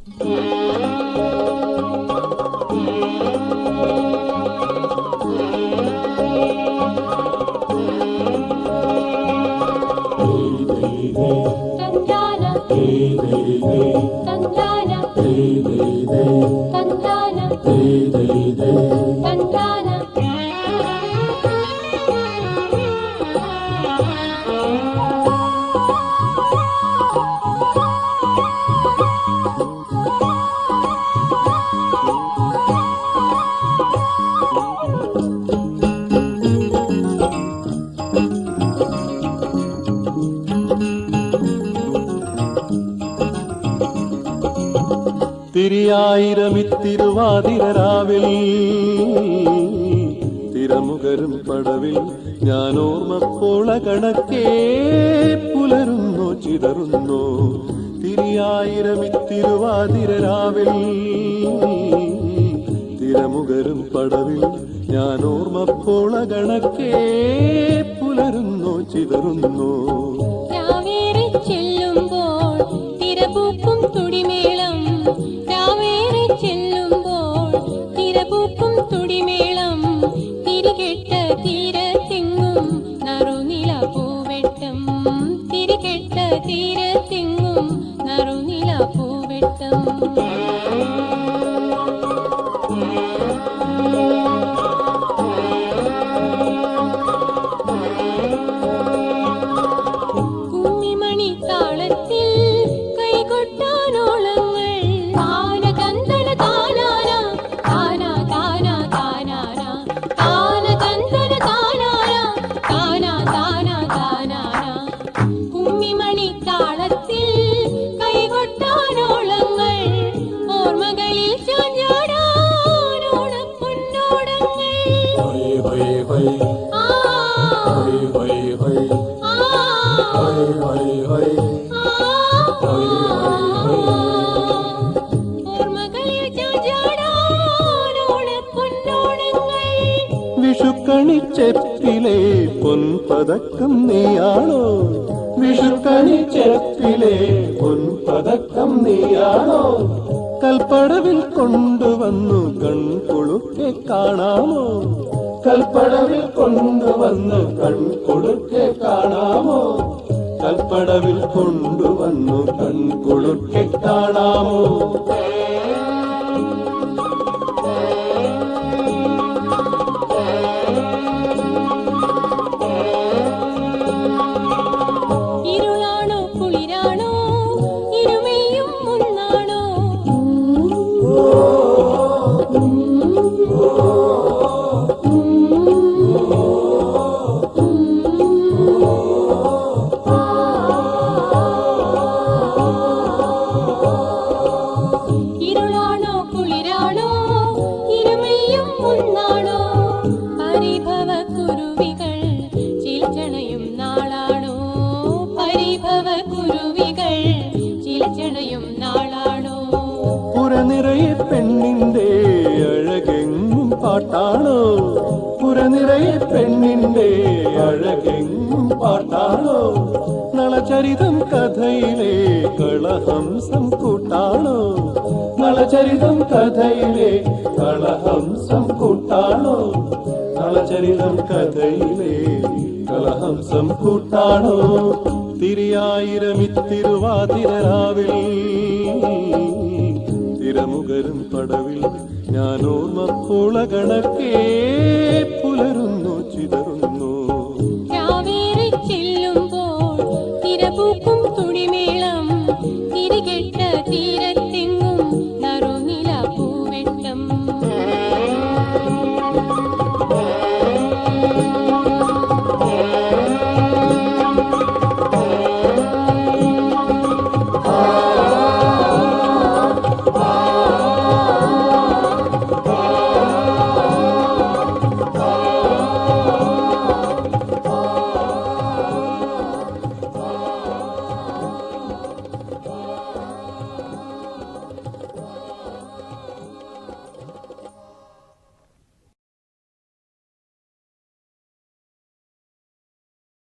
തിരിയായിരമിത്തിരുവാതിരരാവിൽ തിരമുകരും പടവിൽ ഞാൻ ഓർമ്മപ്പോള കണക്കേ പുലരുന്നു ചിതറുന്നു. തിരിയായിരമിത്തിരുവാതിരരാവിൽ തിരമുകരും പടവിൽ ഞാൻ ഓർമ്മപ്പോള കണക്കേ പുലരുന്നു ചിതറുന്നു. വിഷുക്കണിച്ചെപ്പിലെ പൊൻപതക്കം നീയാണോ? വിഷുക്കണിച്ചെപ്പിലെ പൊൻപതക്കം നീയാണോ? കൽപ്പടവിൽ കൊണ്ടുവന്നു കൺകൊളുക്കെ കാണാമോ? കൽപ്പടവിൽ കൊണ്ടുവന്നു കൺകൊളുക്കെ കാണാമോ? കൽപ്പടവിൽ കൊണ്ടുവന്നു കൺകൊളുക്കെ കാണാമോ? പുരനിറയെ പെണ്ണിന്റെ അഴകെങ്ങും പാട്ടാണോ? പുരനിറയെ പെണ്ണിന്റെ അഴകെങ്ങും പാട്ടാണോ? നളചരിതം കഥയിലെ കളഹംസം കൂട്ടാണോ? നളചരിതം കഥയിലെ കളഹംസം കൂട്ടാണോ? നളചരിതം കഥയിലെ കളഹംസം കൂട്ടാണോ? തിരിയായിരമിത്തിരുവാതിരരാവിൽ തിരമുകരും പടവിൽ ഞാൻ ഓർമ്മപ്പോള കണക്കേ പുലരുന്നു ചിതറുന്നു. ചെല്ലുമ്പോൾ തിരപൂക്കും തുടിമേളം തിരികെട്ട